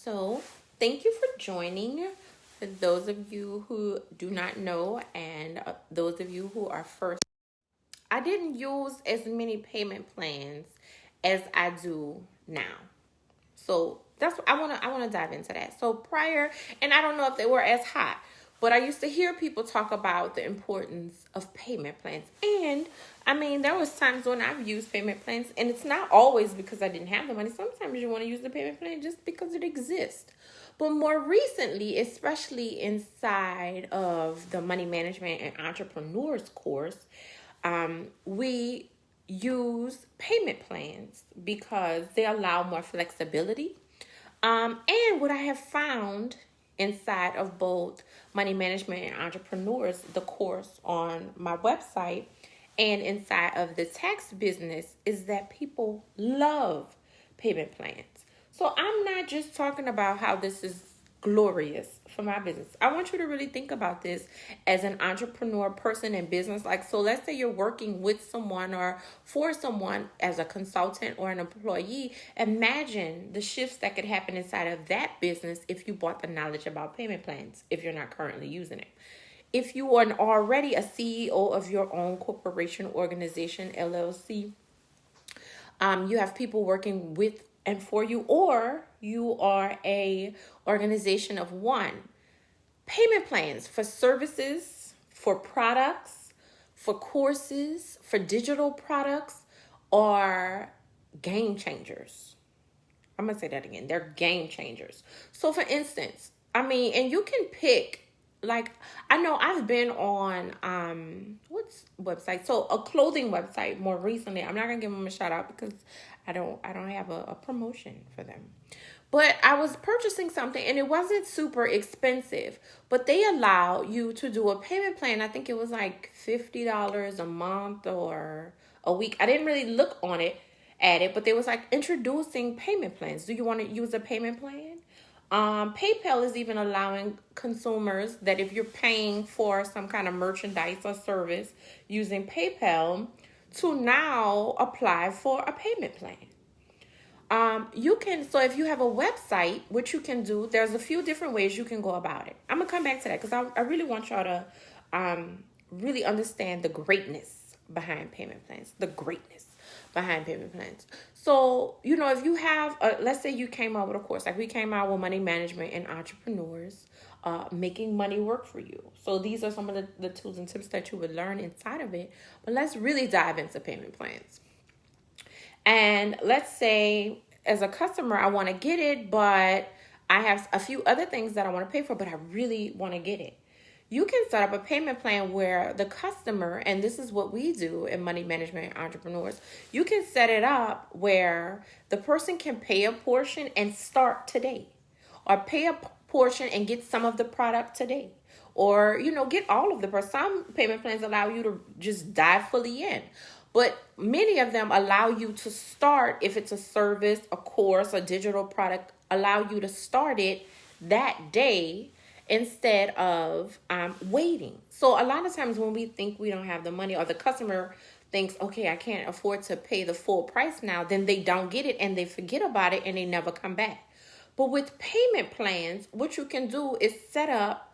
So, thank you for joining. For those of you who do not know, and those of you who are first, I didn't use as many payment plans as I do now. So that's what I wanna dive into that. So prior, and I don't know if they were as hot, but I used to hear people talk about the importance of payment plans. And I mean, there was times when I've used payment plans, and it's not always because I didn't have the money. Sometimes you want to use the payment plan just because it exists. But more recently, especially inside of the money management and entrepreneurs course, we use payment plans because they allow more flexibility. And what I have found inside of both money management and entrepreneurs, the course on my website, and inside of the tax business, is that people love payment plans. So I'm not just talking about how this is glorious for my business. I want you to really think about this as an entrepreneur person in business. Like, so let's say you're working with someone or for someone as a consultant or an employee. Imagine the shifts that could happen inside of that business if you bought the knowledge about payment plans, if you're not currently using it. If you are already a CEO of your own corporation, organization, LLC, you have people working with and for you, or you are a organization of one. Payment plans for services, for products, for courses, for digital products are game changers. I'm going to say that again. They're game changers. So for instance, I mean, and you can pick, like, I know I've been on what's website? So a clothing website more recently. I'm not gonna give them a shout out because I don't have a promotion for them. But I was purchasing something and it wasn't super expensive, but they allow you to do a payment plan. I think it was like $50 a month or a week. I didn't really look on it at it, but they was like introducing payment plans. Do you want to use a payment plan? PayPal is even allowing consumers that if you're paying for some kind of merchandise or service using PayPal to now apply for a payment plan. You can, so if you have a website, what you can do, there's a few different ways you can go about it. I'm going to come back to that because I really want y'all to really understand the greatness behind payment plans, the greatness behind payment plans. So, you know, if you have, let's say you came out with a course, like we came out with money management and entrepreneurs, making money work for you. So these are some of the tools and tips that you would learn inside of it. But let's really dive into payment plans. And let's say as a customer, I want to get it, but I have a few other things that I want to pay for, but I really want to get it. You can set up a payment plan where the customer, and this is what we do in money management entrepreneurs, you can set it up where the person can pay a portion and start today, or pay a portion and get some of the product today, or, you know, get all of the product. Some payment plans allow you to just dive fully in, but many of them allow you to start, if it's a service, a course, a digital product, allow you to start it that day instead of waiting. So a lot of times when we think we don't have the money, or the customer thinks, okay, I can't afford to pay the full price now, then they don't get it and they forget about it and they never come back. But with payment plans, what you can do is set up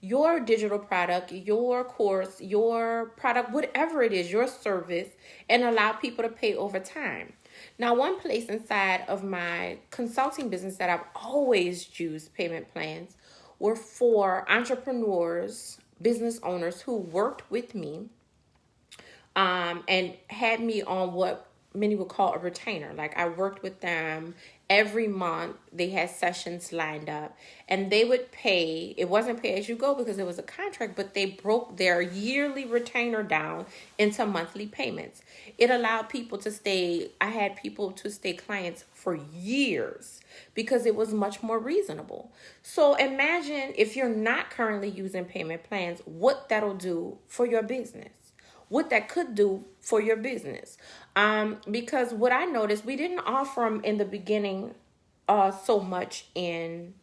your digital product, your course, your product, whatever it is, your service, and allow people to pay over time. Now, one place inside of my consulting business that I've always used payment plans were for entrepreneurs, business owners who worked with me and had me on what many would call a retainer. Like, I worked with them every month. They had sessions lined up and they would pay. It wasn't pay as you go because it was a contract, but they broke their yearly retainer down into monthly payments. It allowed people to stay. I had people to stay clients for years because it was much more reasonable. So imagine if you're not currently using payment plans, what that'll do for your business. What that could do for your business. Because what I noticed, we didn't offer them in the beginning so much in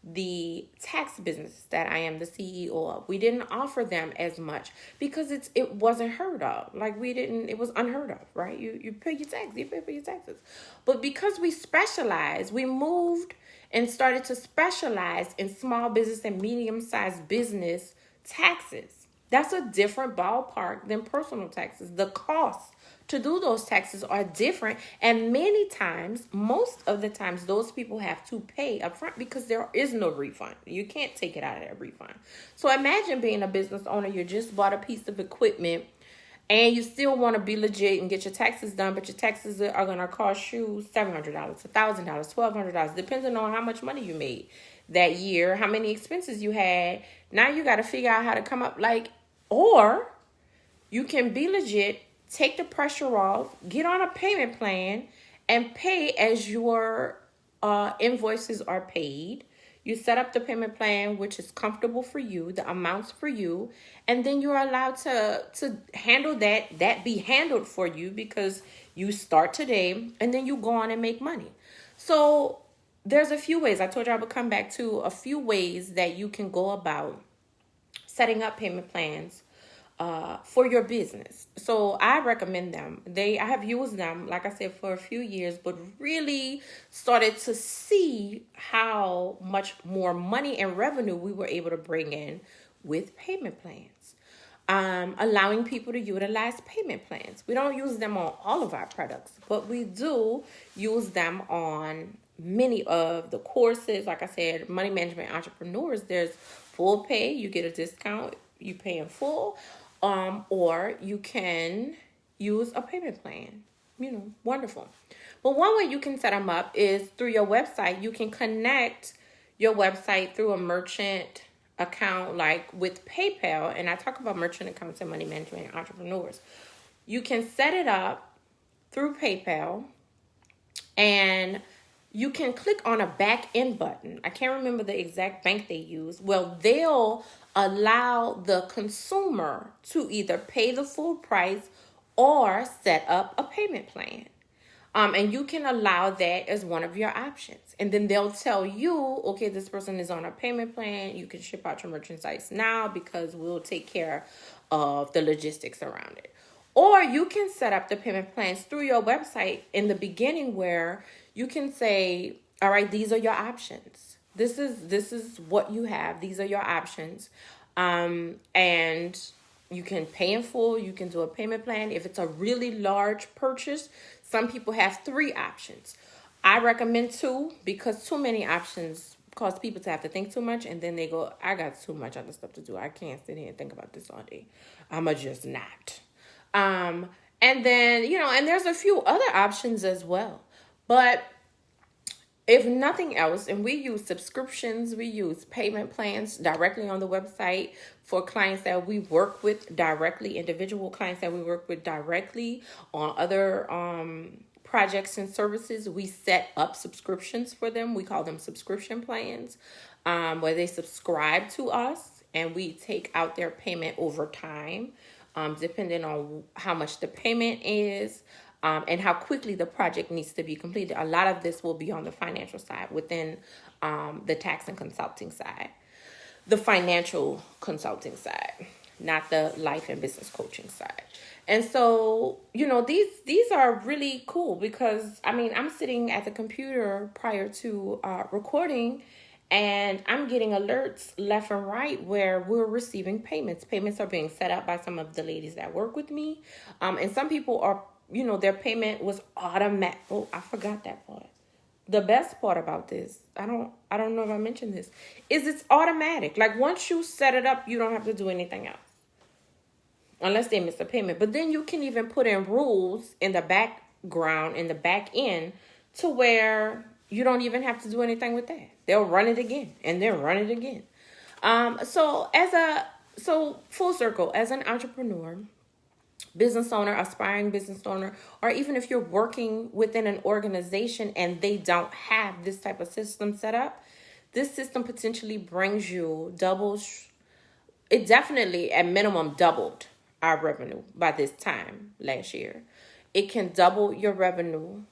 the tax business that I am the CEO of. We didn't offer them as much because it wasn't heard of. Like it was unheard of, right? You pay your tax, you pay for your taxes. But because we specialized, we moved and started to specialize in small business and medium-sized business taxes. That's a different ballpark than personal taxes. The costs to do those taxes are different, and many times, most of the times, those people have to pay upfront because there is no refund. You can't take it out of that refund. So imagine being a business owner. You just bought a piece of equipment and you still want to be legit and get your taxes done, but your taxes are going to cost you $700, $1,000, $1,200, depending on how much money you made that year, how many expenses you had. Now you got to figure out how to come up or you can be legit, take the pressure off, get on a payment plan, and pay as your invoices are paid. You set up the payment plan, which is comfortable for you, the amounts for you, and then you're allowed to handle that be handled for you because you start today and then you go on and make money. So there's a few ways. I told you I would come back to a few ways that you can go about setting up payment plans for your business. So I recommend them. I have used them, like I said, for a few years, but really started to see how much more money and revenue we were able to bring in with payment plans. Allowing people to utilize payment plans. We don't use them on all of our products, but we do use them on many of the courses. Like I said, Money Management Entrepreneurs, there's full pay. You get a discount. You pay in full. Or you can use a payment plan. Wonderful. But one way you can set them up is through your website. You can connect your website through a merchant account, like with PayPal. And I talk about merchant accounts and Money Management Entrepreneurs. You can set it up through PayPal, and you can click on a back end button. I can't remember the exact bank they use. Well, they'll allow the consumer to either pay the full price or set up a payment plan. And you can allow that as one of your options. And then they'll tell you, okay, this person is on a payment plan. You can ship out your merchandise now because we'll take care of the logistics around it. Or you can set up the payment plans through your website in the beginning where you can say, all right, these are your options. This is what you have. These are your options. And you can pay in full. You can do a payment plan. If it's a really large purchase, some people have 3 options. I recommend 2 because too many options cause people to have to think too much. And then they go, I got too much other stuff to do. I can't sit here and think about this all day. I'ma just not. And then, and there's a few other options as well. But if nothing else, and we use subscriptions, we use payment plans directly on the website for clients that we work with directly, individual clients that we work with directly on other projects and services. We set up subscriptions for them. We call them subscription plans, where they subscribe to us and we take out their payment over time, depending on how much the payment is. And how quickly the project needs to be completed. A lot of this will be on the financial side within the tax and consulting side. The financial consulting side, not the life and business coaching side. And so, these are really cool because, I'm sitting at the computer prior to recording and I'm getting alerts left and right where we're receiving payments. Payments are being set up by some of the ladies that work with me. And some people are their payment was automatic. Oh, I forgot that part. The best part about this, I don't know if I mentioned this, is it's automatic. Like once you set it up, you don't have to do anything else. Unless they miss a payment. But then you can even put in rules in the background, in the back end, to where you don't even have to do anything with that. They'll run it again and then run it again. So full circle, as an entrepreneur, business owner, aspiring business owner, or even if you're working within an organization and they don't have this type of system set up, this system potentially brings you it definitely at minimum doubled our revenue by this time last year. It can double your revenue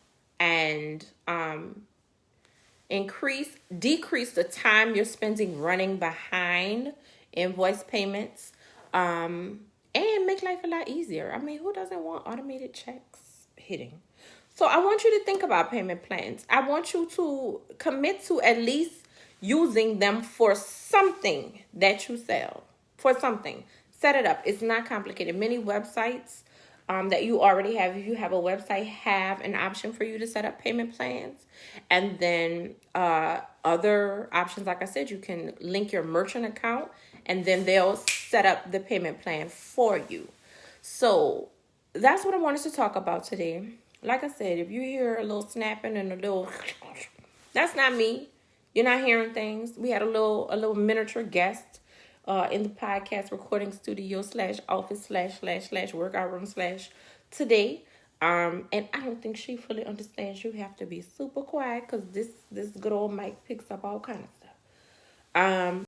and decrease the time you're spending running behind invoice payments, and make life a lot easier. I mean, who doesn't want automated checks hitting? So I want you to think about payment plans. I want you to commit to at least using them for something that you sell. For something. Set it up. It's not complicated. Many websites that you already have, if you have a website, have an option for you to set up payment plans. And then other options, like I said, you can link your merchant account and then they'll set up the payment plan for you. So that's what I wanted to talk about today. Like I said, if you hear a little snapping and a little, that's not me. You're not hearing things. We had a little miniature guest in the podcast recording studio /office /workout room /today. And I don't think she fully understands you have to be super quiet because this good old mic picks up all kind of stuff.